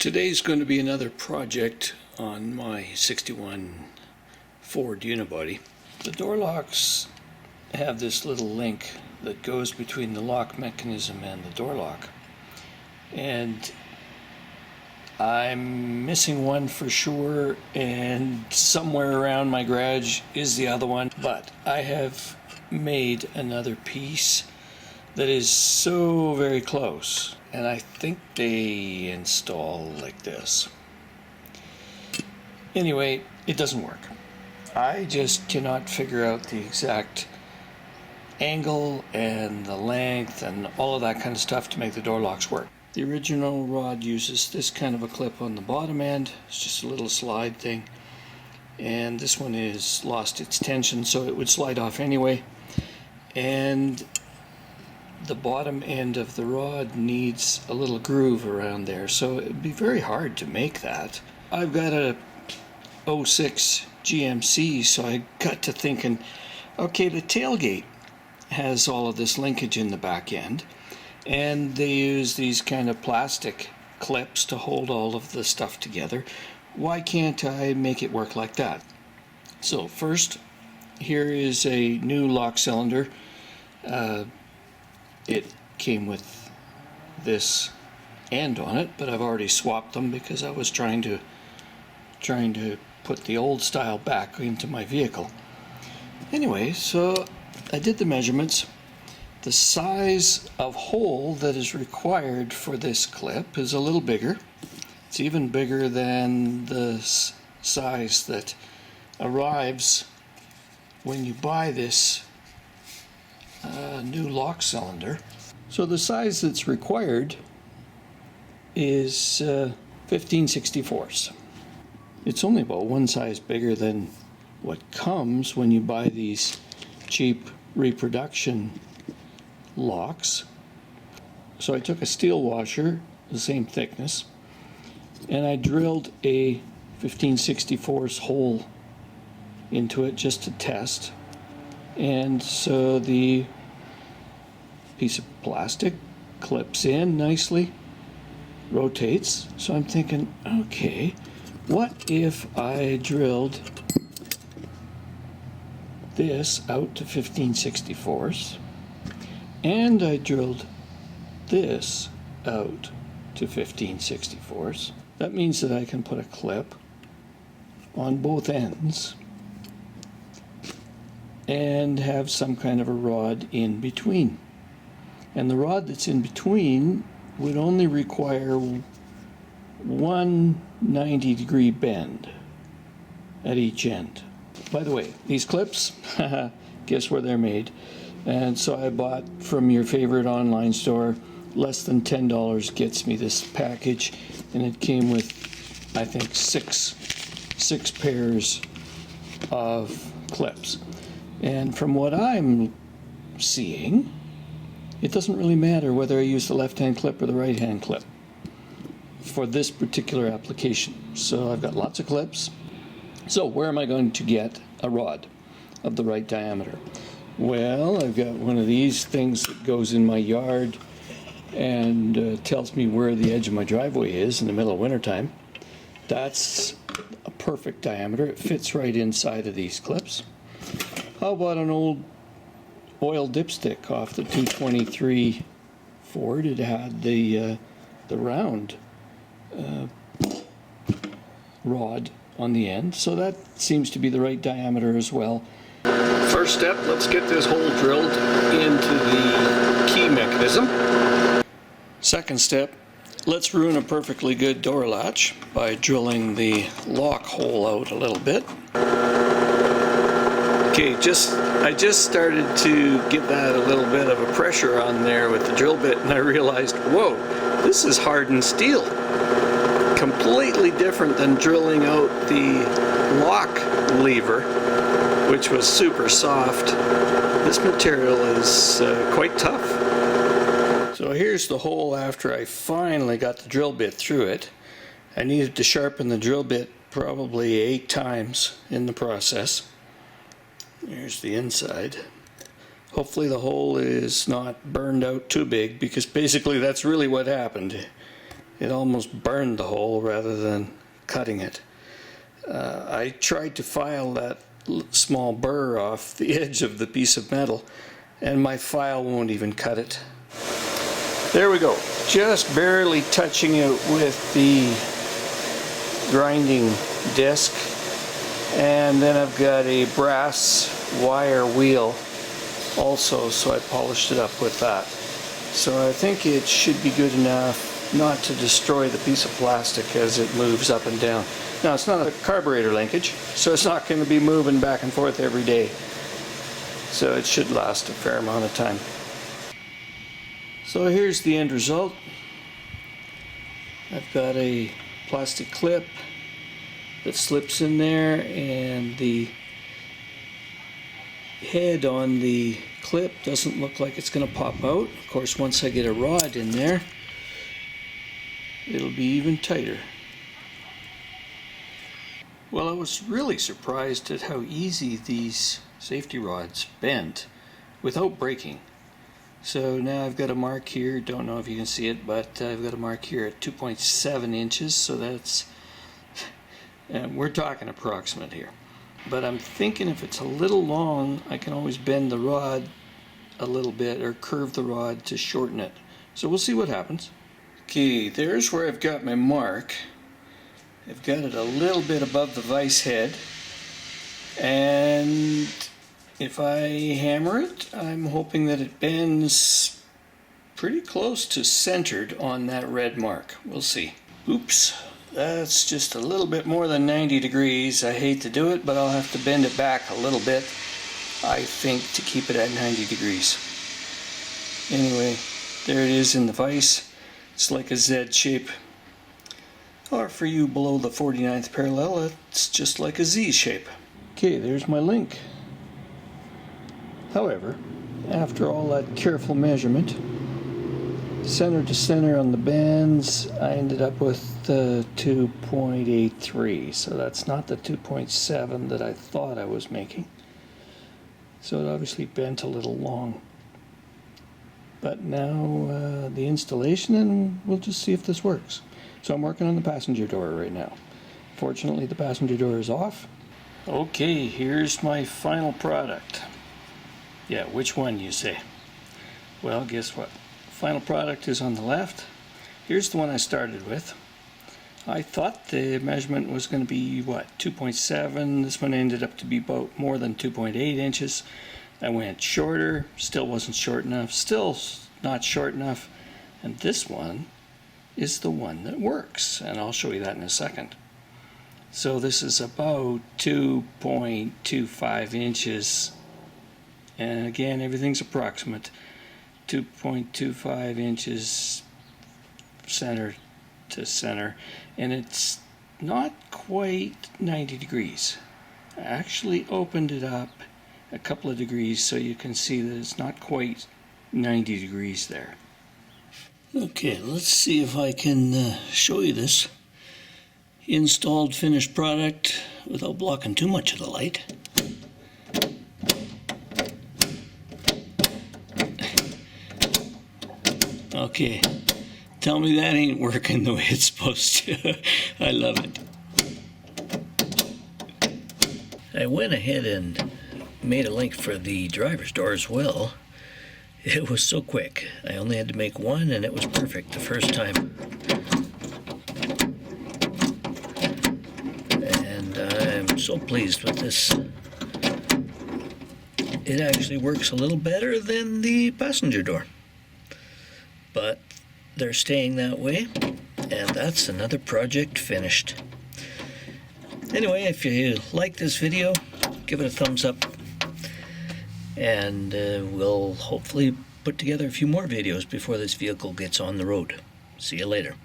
Today's going to be another project on my 61 Ford Unibody. The door locks have this little link that goes between the lock mechanism and the door lock, and I'm missing one for sure, and somewhere around my garage is the other one, but I have made another piece that is so very close, and I think they install like this. Anyway, it doesn't work. I just cannot figure out the exact angle and the length and all of that kind of stuff to make the door locks work. The original rod uses this kind of a clip on the bottom end. It's just a little slide thing, and this one has lost its tension, so it would slide off anyway, and the bottom end of the rod needs a little groove around there, so it'd be very hard to make that. I've got a 06 GMC, so I got to thinking, okay, the tailgate has all of this linkage in the back end, and they use these kind of plastic clips to hold all of the stuff together. Why can't I make it work like that? So first, here is a new lock cylinder. It came with this end on it, but I've already swapped them because I was trying to put the old style back into my vehicle. Anyway, so I did the measurements. The size of hole that is required for this clip is a little bigger. It's even bigger than the size that arrives when you buy this new lock cylinder. So the size that's required is 15/64. It's only about one size bigger than what comes when you buy these cheap reproduction locks. So I took a steel washer, the same thickness, and I drilled a 15/64 hole into it just to test. And so the piece of plastic clips in nicely, rotates. So I'm thinking, okay, what if I drilled this out to 15/64 and I drilled this out to 15/64? That means that I can put a clip on both ends and have some kind of a rod in between. And the rod that's in between would only require one 90-degree bend at each end. By the way, these clips, guess where they're made? And so I bought from your favorite online store. Less than $10 gets me this package, and it came with, I think, six pairs of clips. And from what I'm seeing, it doesn't really matter whether I use the left-hand clip or the right-hand clip for this particular application. So I've got lots of clips. So where am I going to get a rod of the right diameter? Well, I've got one of these things that goes in my yard and tells me where the edge of my driveway is in the middle of wintertime. That's a perfect diameter. It fits right inside of these clips. How about an old oil dipstick off the 223 Ford? It had the round rod on the end, so that seems to be the right diameter as well. First step, let's get this hole drilled into the key mechanism. Second step, let's ruin a perfectly good door latch by drilling the lock hole out a little bit. Okay, I just started to give that a little bit of a pressure on there with the drill bit, and I realized, whoa, this is hardened steel. Completely different than drilling out the lock lever, which was super soft. This material is quite tough. So here's the hole after I finally got the drill bit through it. I needed to sharpen the drill bit probably 8 times in the process. Here's the inside. Hopefully the hole is not burned out too big, because basically that's really what happened. It almost burned the hole rather than cutting it. I tried to file that small burr off the edge of the piece of metal, and my file won't even cut it. There we go, just barely touching it with the grinding disc, and then I've got a brass wire wheel also, so I polished it up with that. So I think it should be good enough not to destroy the piece of plastic as it moves up and down. Now, it's not a carburetor linkage, so it's not going to be moving back and forth every day. So it should last a fair amount of time. So here's the end result. I've got a plastic clip that slips in there, and the head on the clip doesn't look like it's going to pop out. Of course, once I get a rod in there, it'll be even tighter. Well, I was really surprised at how easy these safety rods bent without breaking. So now I've got a mark here, don't know if you can see it, but I've got a mark here at 2.7 inches, so that's, and we're talking approximate here. But I'm thinking if it's a little long, I can always bend the rod a little bit or curve the rod to shorten it. So we'll see what happens. Okay, there's where I've got my mark. I've got it a little bit above the vise head, and if I hammer it, I'm hoping that it bends pretty close to centered on that red mark. We'll see. Oops, that's just a little bit more than 90 degrees. I hate to do it, but I'll have to bend it back a little bit, I think, to keep it at 90 degrees. Anyway, there it is in the vise. It's like a Z shape. Or for you below the 49th parallel, it's just like a Z shape. Okay, there's my link. However, after all that careful measurement, center to center on the bends, I ended up with 2.83. So that's not the 2.7 that I thought I was making. So it obviously bent a little long. But now the installation, and we'll just see if this works. So I'm working on the passenger door right now. Fortunately, the passenger door is off. Okay, here's my final product. Yeah, which one, you say? Well, guess what? Final product is on the left. Here's the one I started with. I thought the measurement was going to be, what, 2.7. This one ended up to be about more than 2.8 inches. I went shorter, still wasn't short enough, still not short enough. And this one is the one that works, and I'll show you that in a second. So this is about 2.25 inches, and again, everything's approximate. 2.25 inches center to center, and it's not quite 90 degrees. I actually opened it up a couple of degrees so you can see that it's not quite 90 degrees there. Okay, let's see if I can show you this installed finished product without blocking too much of the light. Okay, tell me that ain't working the way it's supposed to. I love it. I went ahead and made a link for the driver's door as well. It was so quick. I only had to make one, and it was perfect the first time. And I'm so pleased with this. It actually works a little better than the passenger door. But they're staying that way, and that's another project finished. Anyway, if you like this video, give it a thumbs up. And we'll hopefully put together a few more videos before this vehicle gets on the road. See you later.